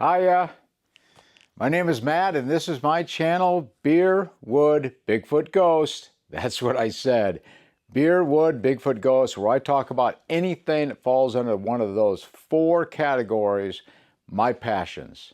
Hiya, my name is Matt and this is my channel, Beer, Wood, Bigfoot Ghost. That's what I said. Beer, Wood, Bigfoot Ghost, where I talk about anything that falls under one of those four categories, my passions.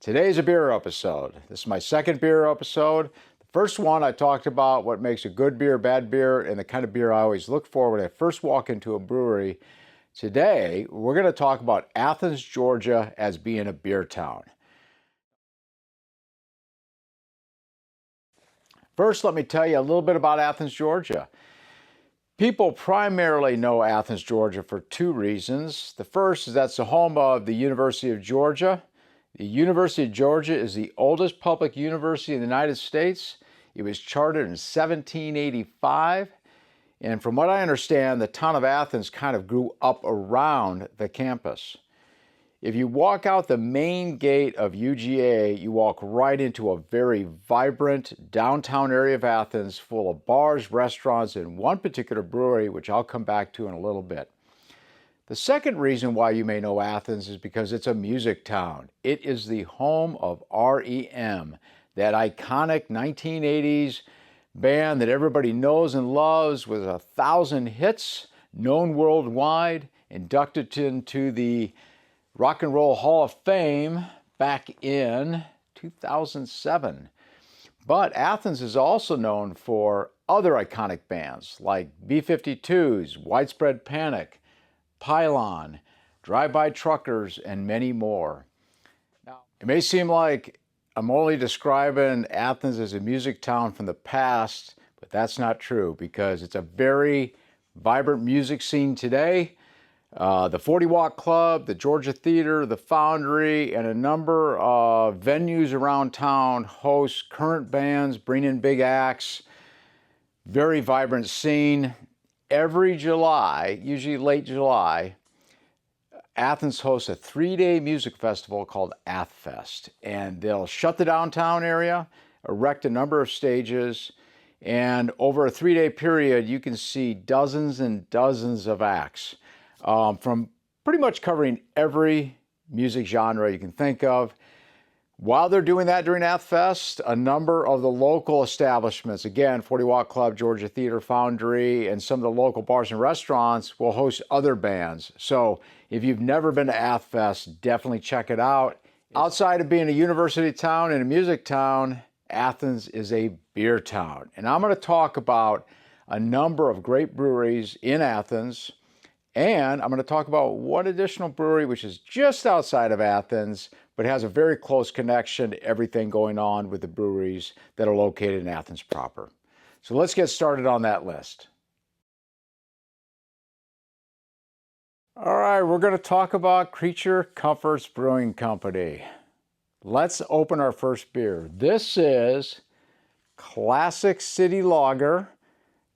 Today's a beer episode. This is my second beer episode. The first one I talked about what makes a good beer, bad beer, and the kind of beer I always look for when I first walk into a brewery. Today, we're going to talk about Athens, Georgia as being a beer town. First, let me tell you a little bit about Athens, Georgia. People primarily know Athens, Georgia for two reasons. The first is that's the home of the University of Georgia. The University of Georgia is the oldest public university in the United States. It was chartered in 1785. And from what I understand, the town of Athens kind of grew up around the campus. If you walk out the main gate of UGA, you walk right into a very vibrant downtown area of Athens full of bars, restaurants, and one particular brewery, which I'll come back to in a little bit. The second reason why you may know Athens is because it's a music town. It is the home of REM, that iconic 1980s band that everybody knows and loves with 1,000 hits, known worldwide, inducted into the Rock and Roll Hall of Fame back in 2007. But Athens is also known for other iconic bands like B-52s, Widespread Panic, Pylon, Drive-By Truckers, and many more. Now, it may seem like I'm only describing Athens as a music town from the past, but that's not true because it's a very vibrant music scene today. The 40 Watt Club, the Georgia Theater, the Foundry, and a number of venues around town host current bands, bring in big acts. Very vibrant scene. Every July, usually late July, Athens hosts a 3-day music festival called Athfest, and they'll shut the downtown area, erect a number of stages, and over a 3-day period, you can see dozens and dozens of acts from pretty much covering every music genre you can think of. While they're doing that during Athfest, a number of the local establishments, again, 40 Watt Club, Georgia Theater, Foundry, and some of the local bars and restaurants will host other bands. So if you've never been to Athfest, definitely check it out. Outside of being a university town and a music town, Athens is a beer town. And I'm going to talk about a number of great breweries in Athens. And I'm going to talk about one additional brewery, which is just outside of Athens, but has a very close connection to everything going on with the breweries that are located in Athens proper. So let's get started on that list. All right, we're going to talk about Creature Comforts Brewing Company. Let's open our first beer. This is Classic City Lager.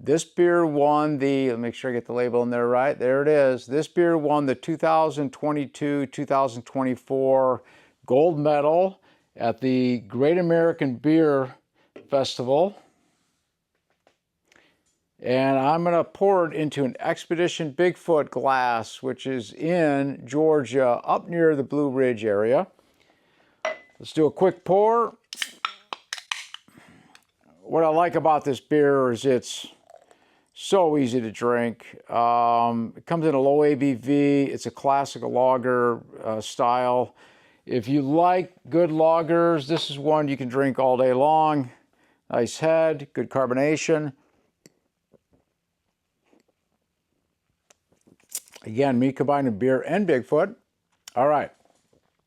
This beer won the, let me make sure I get the label in there right. There it is. This beer won the 2022-2024 gold medal at the Great American Beer Festival. And I'm going to pour it into an Expedition Bigfoot glass, which is in Georgia, up near the Blue Ridge area. Let's do a quick pour. What I like about this beer is it's so easy to drink. It comes in a low ABV. It's a classic lager style. If you like good lagers, this is one you can drink all day long. Nice head, good carbonation. Again, me combining beer and Bigfoot. All right,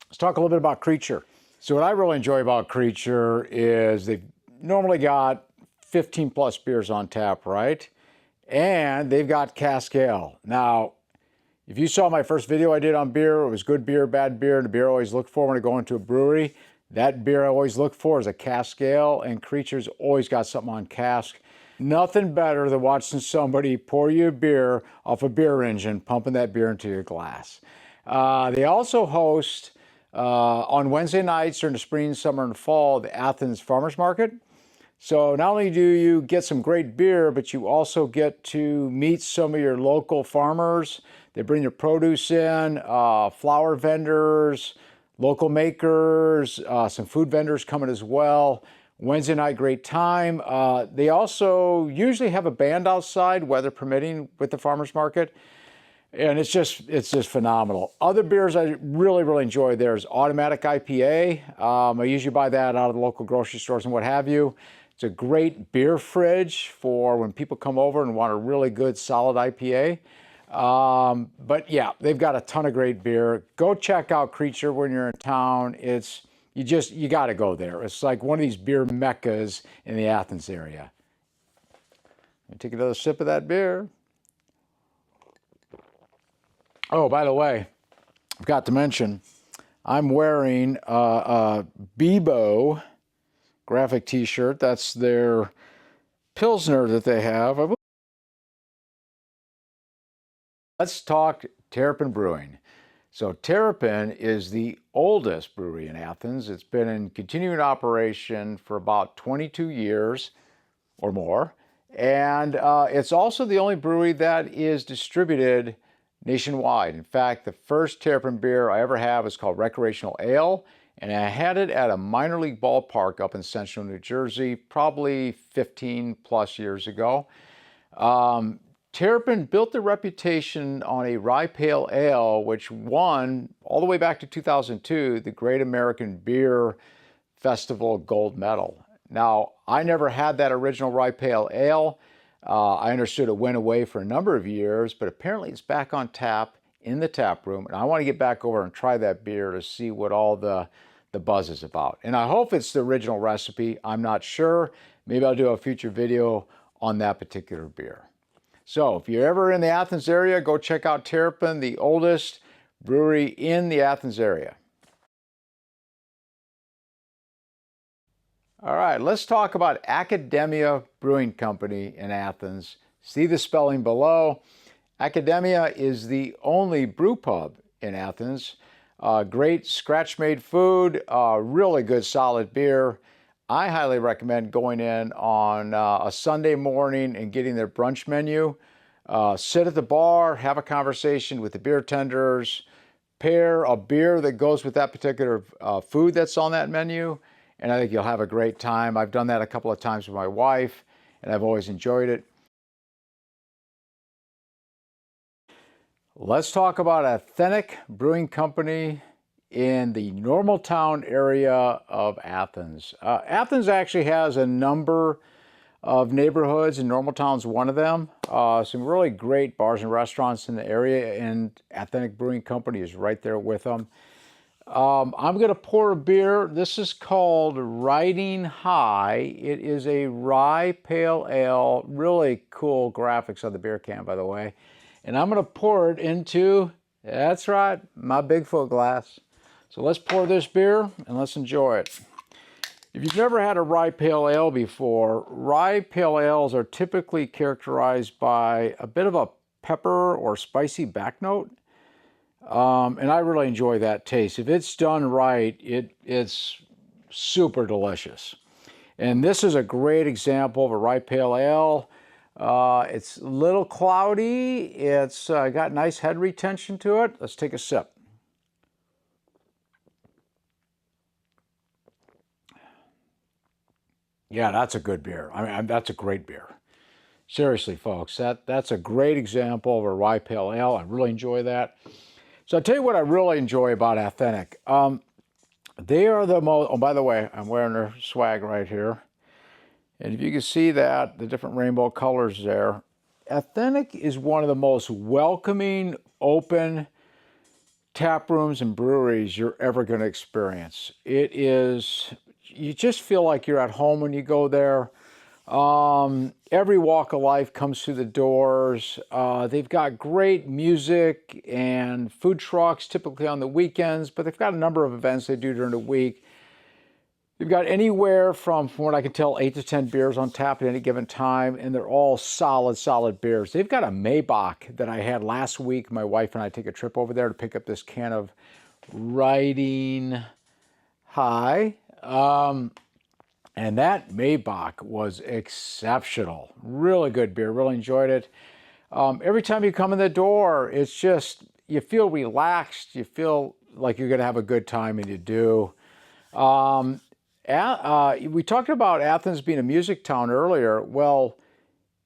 let's talk a little bit about Creature. So what I really enjoy about Creature is they've normally got 15 plus beers on tap, right? And they've got cask ale. Now, if you saw my first video I did on beer, it was good beer, bad beer, and the beer I always look for when I go into a brewery. That beer I always look for is a cask ale, and Creature's always got something on cask. Nothing better than watching somebody pour you a beer off a beer engine, pumping that beer into your glass. They also host, on Wednesday nights during the spring, summer, and fall, the Athens Farmers Market. So not only do you get some great beer, but you also get to meet some of your local farmers. They bring your produce in, flower vendors, Local makers, some food vendors coming as well. Wednesday night, great time. They also usually have a band outside, weather permitting, with the farmers market. And it's just phenomenal. Other beers I really enjoy there is Automatic IPA. I usually buy that out of the local grocery stores and what have you. It's a great beer fridge for when people come over and want a really good solid IPA. But yeah, they've got a ton of great beer. Go check out Creature when you're in town. You got to go there. It's like one of these beer meccas in the Athens area. Let me take another sip of that beer. Oh, by the way, I forgot to mention, I'm wearing a Bebo graphic t-shirt. That's their Pilsner that they have. Let's talk Terrapin Brewing. So Terrapin is the oldest brewery in Athens. It's been in continuing operation for about 22 years or more. And it's also the only brewery that is distributed nationwide. In fact, the first Terrapin beer I ever had was called Recreational Ale, and I had it at a minor league ballpark up in central New Jersey, probably 15 plus years ago. Terrapin built their reputation on a rye pale ale, which won all the way back to 2002 the Great American Beer Festival gold medal. Now, I never had that original rye pale ale. I understood it went away for a number of years, but apparently it's back on tap in the tap room, and I want to get back over and try that beer to see what all the buzz is about. And I hope it's the original recipe. I'm not sure. Maybe I'll do a future video on that particular beer. So if you're ever in the Athens area, go check out Terrapin, the oldest brewery in the Athens area. All right, let's talk about Akademia Brewing Company in Athens. See the spelling below. Akademia is the only brew pub in Athens. Great scratch-made food, really good solid beer. I highly recommend going in on a Sunday morning and getting their brunch menu. Sit at the bar, have a conversation with the beer tenders, pair a beer that goes with that particular food that's on that menu, and I think you'll have a great time. I've done that a couple of times with my wife, and I've always enjoyed it. Let's talk about Athentic Brewing Company in the Normaltown area of Athens. Athens actually has a number of neighborhoods, and Normaltown's one of them. Some really great bars and restaurants in the area, and Athentic Brewing Company is right there with them. I'm going to pour a beer. This is called Riding High. It is a rye pale ale. Really cool graphics on the beer can, by the way. And I'm going to pour it into, that's right, my Bigfoot glass. So let's pour this beer and let's enjoy it. If you've never had a rye pale ale before, rye pale ales are typically characterized by a bit of a pepper or spicy back note. And I really enjoy that taste. If it's done right, it's super delicious. And this is a great example of a rye pale ale. It's a little cloudy. It's got nice head retention to it. Let's take a sip. Yeah, that's a good beer. I mean, that's a great beer. Seriously, folks, that's a great example of a rye pale ale. I really enjoy that. So I'll tell you what I really enjoy about Athentic. They are the most, oh, by the way, I'm wearing their swag right here. And if you can see that, the different rainbow colors there, Athentic is one of the most welcoming, open tap rooms and breweries you're ever going to experience. It is, you just feel like you're at home when you go there. Every walk of life comes through the doors. They've got great music and food trucks, typically on the weekends, but they've got a number of events they do during the week. You've got anywhere from what I can tell, 8 to 10 beers on tap at any given time, and they're all solid beers. They've got a Maybach that I had last week. My wife and I take a trip over there to pick up this can of Riding High. And that Maybach was exceptional. Really good beer, really enjoyed it. Every time you come in the door, it's just, you feel relaxed, you feel like you're going to have a good time, and you do. We talked about Athens being a music town earlier. Well,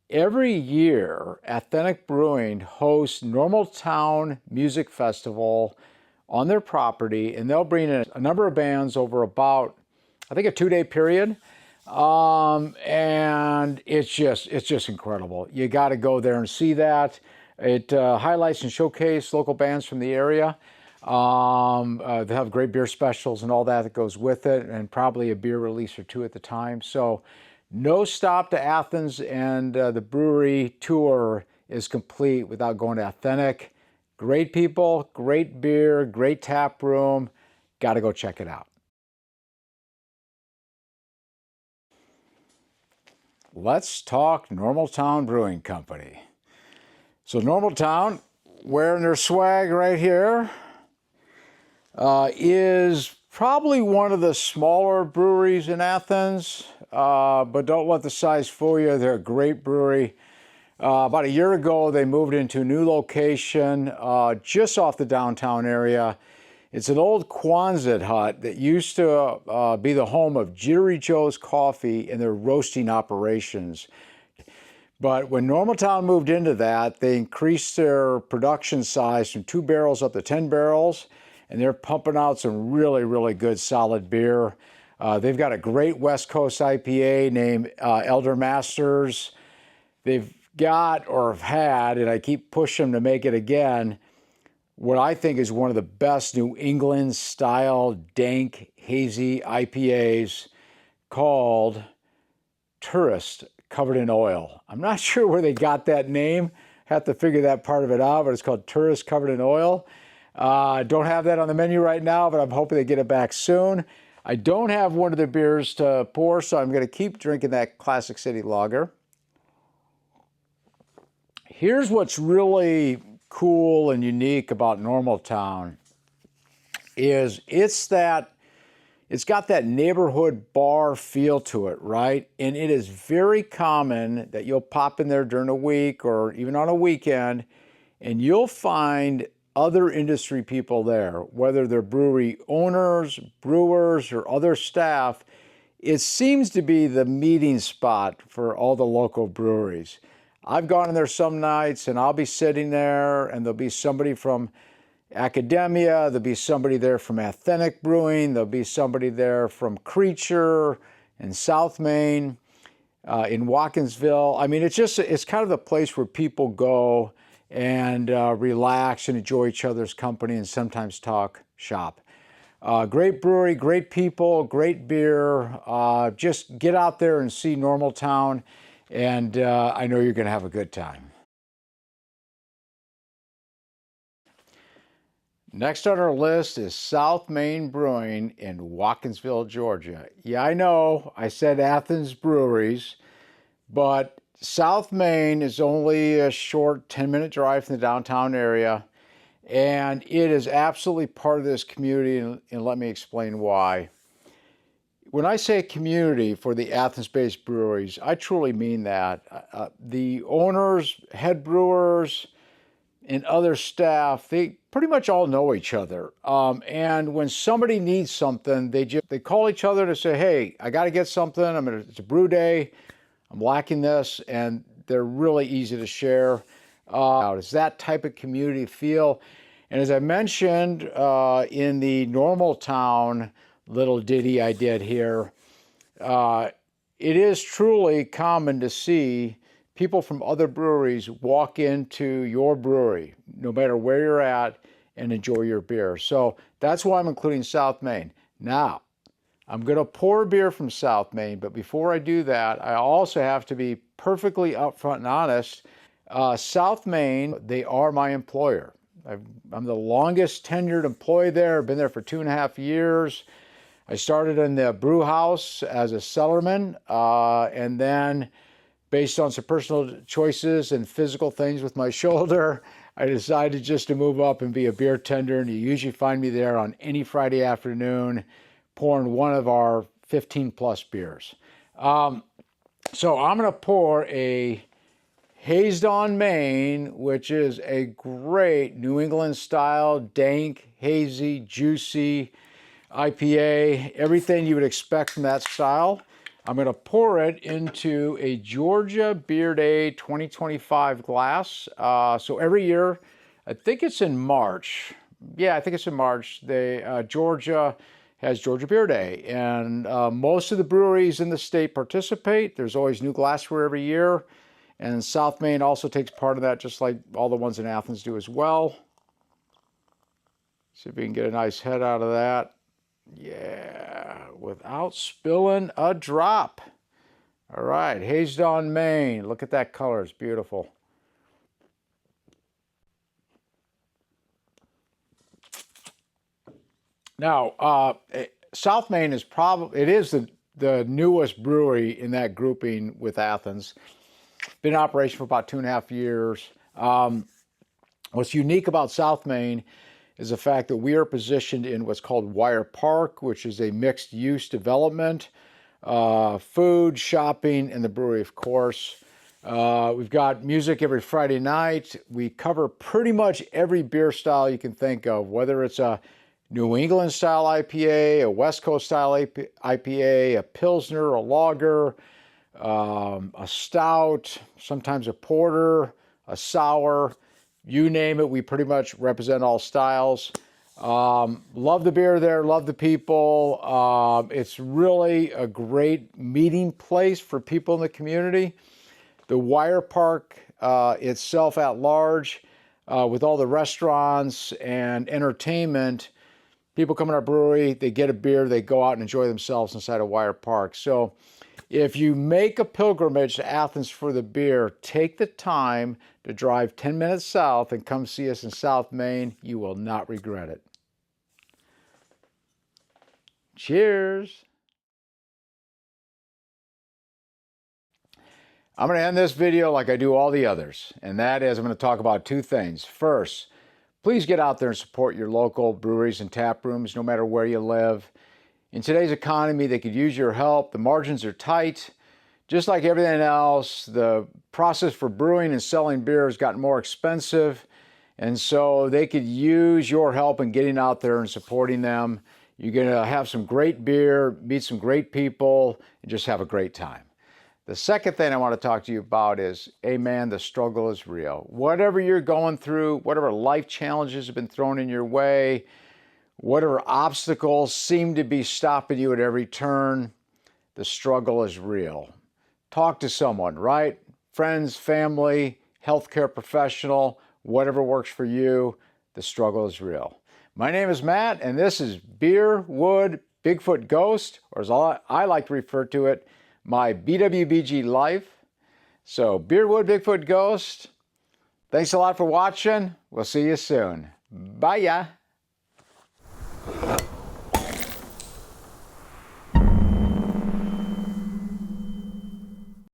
every year, Athentic Brewing hosts Normaltown Music Festival on their property, and they'll bring in a number of bands over about, I think, a 2-day period. And it's just incredible. You got to go there and see that. It highlights and showcases local bands from the area. They have great beer specials and all that goes with it, and probably a beer release or two at the time. So no stop to Athens, and the brewery tour is complete without going to Athentic. Great people, great beer, great tap room. Got to go check it out. Let's talk Normaltown Brewing Company. So Normaltown, wearing their swag right here, is probably one of the smaller breweries in Athens, but don't let the size fool you. They're a great brewery. About a year ago, they moved into a new location just off the downtown area. It's an old Quonset hut that used to be the home of Jittery Joe's Coffee and their roasting operations. But when Normaltown moved into that, they increased their production size from 2 barrels up to 10 barrels, and they're pumping out some really, really good solid beer. They've got a great West Coast IPA named Elder Masters. They've got, or have had, and I keep pushing them to make it again, what I think is one of the best New England style dank hazy IPAs called Tourist Covered in Oil. I'm not sure where they got that name. Have to figure that part of it out, but it's called Tourist Covered in Oil. Don't have that on the menu right now, but I'm hoping they get it back soon. I don't have one of their beers to pour, so I'm going to keep drinking that Classic City Lager. Here's what's really cool and unique about Normaltown is it's got that neighborhood bar feel to it, right? And it is very common that you'll pop in there during a week or even on a weekend, and you'll find other industry people there, whether they're brewery owners, brewers, or other staff. It seems to be the meeting spot for all the local breweries. I've gone in there some nights, and I'll be sitting there, and there'll be somebody from Akademia, there'll be somebody there from Athentic Brewing, there'll be somebody there from Creature in South Main, in Watkinsville. I mean, it's kind of the place where people go and relax and enjoy each other's company and sometimes talk shop. Great brewery, great people, great beer. Just get out there and see Normaltown, and I know you're going to have a good time. Next on our list is South Main Brewing in Watkinsville, Georgia. Yeah, I know I said Athens Breweries, but South Main is only a short 10-minute drive from the downtown area, and it is absolutely part of this community, and let me explain why. When I say community for the Athens-based breweries, I truly mean that. The owners, head brewers, and other staff, they pretty much all know each other. And when somebody needs something, they call each other to say, hey, I got to get something. It's a brew day. I'm lacking this. And they're really easy to share. It's that type of community feel. And as I mentioned in the Normaltown little ditty I did here, it is truly common to see people from other breweries walk into your brewery, no matter where you're at, and enjoy your beer. So that's why I'm including South Main. Now, I'm going to pour a beer from South Main, but before I do that, I also have to be perfectly upfront and honest. South Main, they are my employer. I'm the longest tenured employee there. I've been there for 2.5 years. I started in the brew house as a cellarman, and then based on some personal choices and physical things with my shoulder, I decided just to move up and be a beer tender, and you usually find me there on any Friday afternoon pouring one of our 15 plus beers. So I'm going to pour a Hazed on Maine, which is a great New England style, dank, hazy, juicy IPA, everything you would expect from that style. I'm going to pour it into a Georgia Beer Day 2025 glass. So every year, I think it's in March. Yeah, I think it's in March. Georgia has Georgia Beer Day, and most of the breweries in the state participate. There's always new glassware every year, and South Maine also takes part of that, just like all the ones in Athens do as well. See if we can get a nice head out of that. Yeah, without spilling a drop. All right, Hazed on Maine. Look at that color, it's beautiful. Now, South Maine is the newest brewery in that grouping with Athens. Been in operation for about 2.5 years. What's unique about South Maine is the fact that we are positioned in what's called Wire Park, which is a mixed-use development, food, shopping, and the brewery, of course. We've got music every Friday night. We cover pretty much every beer style you can think of, whether it's a New England style IPA, a West Coast style IPA, a Pilsner, a lager, a stout, sometimes a porter, a sour. You name it, we pretty much represent all styles. Love the beer there, love the people. It's really a great meeting place for people in the community. The Wire Park itself at large, with all the restaurants and entertainment, people come to our brewery, they get a beer, they go out and enjoy themselves inside of Wire Park. So if you make a pilgrimage to Athens for the beer, take the time to drive 10 minutes south and come see us in South Maine. You will not regret it. Cheers. I'm going to end this video like I do all the others, and that is I'm going to talk about two things. First, please get out there and support your local breweries and tap rooms, no matter where you live. In today's economy, they could use your help. The margins are tight. Just like everything else, the process for brewing and selling beer has gotten more expensive, and so they could use your help in getting out there and supporting them. You're going to have some great beer, meet some great people, and just have a great time. The second thing I want to talk to you about is, amen, the struggle is real. Whatever you're going through, whatever life challenges have been thrown in your way, whatever obstacles seem to be stopping you at every turn, the struggle is real. Talk to someone, right? Friends, family, healthcare professional, whatever works for you, the struggle is real. My name is Matt, and this is Beer, Wood, Bigfoot Ghost, or as I like to refer to it, my BWBG Life. So, Beer, Wood, Bigfoot Ghost, thanks a lot for watching. We'll see you soon. Bye-ya.